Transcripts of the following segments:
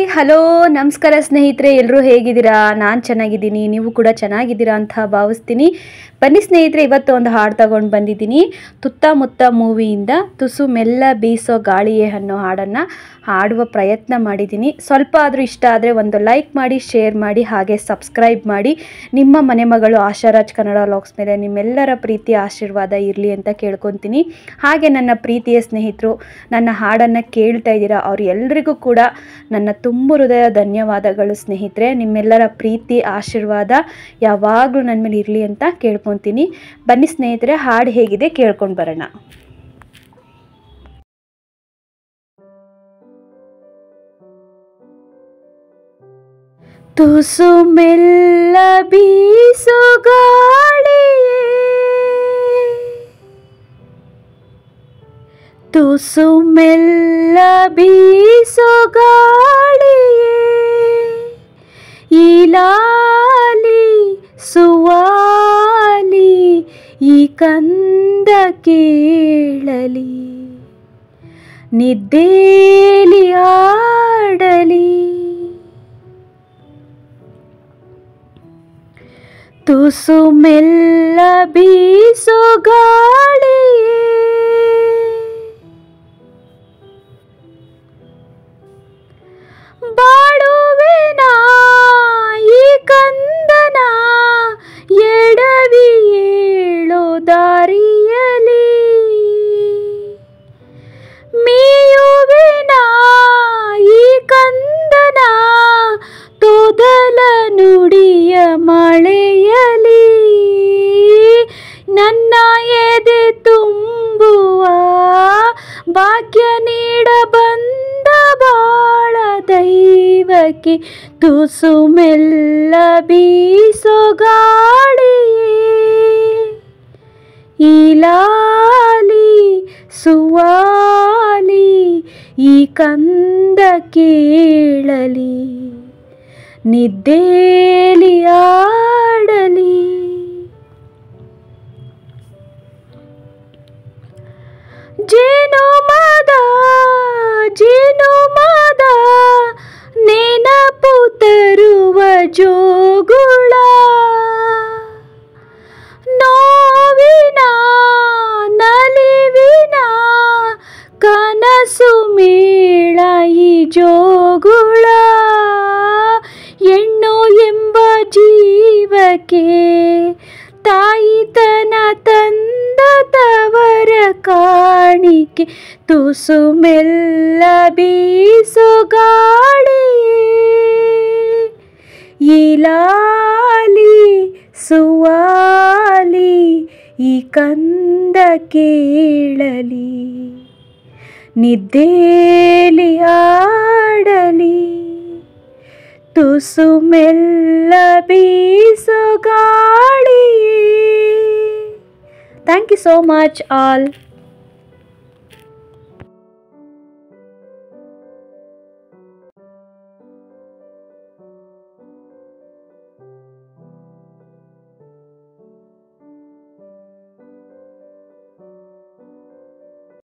Hi hello ನಮಸ್ಕಾರ ಸ್ನೇಹಿತರೆ, ಎಲ್ಲರೂ ಹೇಗಿದ್ದೀರಾ? ನಾನು ಚೆನ್ನಾಗಿದ್ದೀನಿ, ನೀವು ಕೂಡ ಚೆನ್ನಾಗಿದ್ದೀರಾ ಅಂತ ಭಾವಿಸ್ತೀನಿ. ಬನ್ನಿ ಸ್ನೇಹಿತರೆ, ಇವತ್ತು ಒಂದು ಹಾಡು ತಗೊಂಡು ಬಂದಿದ್ದೀನಿ. ತುತ್ತ ಮುತ್ತ ಮೂವಿಯಿಂದ ತುಸು ಮೆಲ್ಲ ಬೀಸೋ ಗಾಳಿಯೇ ಅನ್ನೋ ಹಾಡನ್ನು ಹಾಡುವ ಪ್ರಯತ್ನ ಮಾಡಿದ್ದೀನಿ. ಸ್ವಲ್ಪ ಆದರೂ ಇಷ್ಟ ಆದರೆ ಒಂದು ಲೈಕ್ ಮಾಡಿ, ಶೇರ್ ಮಾಡಿ, ಹಾಗೆ ಸಬ್ಸ್ಕ್ರೈಬ್ ಮಾಡಿ. ನಿಮ್ಮ ಮನೆ ಮಗಳು ಆಶಾರಾಜ್ ಕನ್ನಡ ವ್ಲಾಗ್ಸ್ ಮೇಲೆ ನಿಮ್ಮೆಲ್ಲರ ಪ್ರೀತಿ ಆಶೀರ್ವಾದ ಇರಲಿ ಅಂತ ಕೇಳ್ಕೊತೀನಿ. ಹಾಗೆ ನನ್ನ ಪ್ರೀತಿಯ ಸ್ನೇಹಿತರು ನನ್ನ ಹಾಡನ್ನು ಕೇಳ್ತಾ ಇದ್ದೀರಾ, ಅವ್ರು ಎಲ್ರಿಗೂ ಕೂಡ ನನ್ನ ತುಂಬ ಹೃದಯ ಧನ್ಯವಾದಗಳು ಸ್ನೇಹಿತರೆ. ನಿಮ್ಮೆಲ್ಲರ ಪ್ರೀತಿ ಆಶೀರ್ವಾದ ಯಾವಾಗಲೂ ನನ್ನ ಮೇಲೆ ಇರಲಿ ಅಂತ ಕೇಳ್ಕೊತೀನಿ. ಬನ್ನಿ ಸ್ನೇಹಿತರೆ, ಹಾಡು ಹೇಗಿದೆ ಕೇಳ್ಕೊಂಡು ಬರೋಣ. ತುಸು ಮೆಲ್ಲ ಬೀಸೋ ಗಾಳಿಯೇ, ತುಸು ಮೆಲ್ಲ ಬೀಸೋ ಗಾಳಿಯೇ, ಈ ಲಾಲಿ ಸುವಾಲಿ ಈ ಕಂದ ಕೇಳಲಿ, ನಿದ್ದೇಲಿ ಆಡಲಿ. ತುಸು ಮೆಲ್ಲ ಬೀಸೋ ಗಾಳಿಯೇ, ಬಾಳುವೆನ ಈ ಕಂದನ ಎಡವಿ ಏಳೋ ದಾರಿಯಲಿ, ಮೀಯುವೆನ ಈ ಕಂದನ ತೊದಲ ನುಡಿಯ ಮಳೆಯಲಿ, ನನ್ನ ಎದೆ ತುಂಬುವ ಭಾಗ್ಯ ನೀಡ ಬಂದ ಬಾಳ ದೈವಕ್ಕೆ ತುಸು ಮೆಲ್ಲ ಬೀಸೋ ಗಾಳಿಯೇ, ಈ ಲಾಲಿ ಸುವಾಲಿ ಈ ಕಂದ ಕೇಳಲಿ, ನಿದ್ದೇಲಿ ಆಡಲಿ. ಜೇನುಮದ ಜೇನುಮದ ನೆನಪು ತರುವ ಜೋಗುಳ, ನೋವಿನ ನಲಿವಿನ ಕನಸು ಮೇಳ ಈ ಜೋಗುಳ, ಹೆಣ್ಣು ಎಂಬ ಜೀವಕ್ಕೆ ತಾಯಿತನ ತಂದ ತವರ ಕಾಣಿಕೆ, ತುಸು ಮೆಲ್ಲ ಬೀಸೋ ಗಾಳಿಯೇ, ಈ ಲಾಲಿ ಸುವಾಲಿ ಈ ಕಂದ ಕೇಳಲಿ, ನಿದ್ದೇಲಿ ಆಡಲಿ. ತುಸು ಮೆಲ್ಲ ಬೀಸೋ ಗಾಳಿಯೇ. Thank you so much all.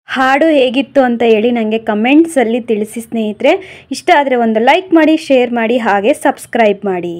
ಹಾಡು ಹೇಗಿತ್ತು ಅಂತ ಹೇಳಿ ನನಗೆ ಕಮೆಂಟ್ಸಲ್ಲಿ ತಿಳಿಸಿ ಸ್ನೇಹಿತರೆ. ಇಷ್ಟ ಆದರೆ ಒಂದು ಲೈಕ್ ಮಾಡಿ, ಶೇರ್ ಮಾಡಿ, ಹಾಗೆ ಸಬ್ಸ್ಕ್ರೈಬ್ ಮಾಡಿ.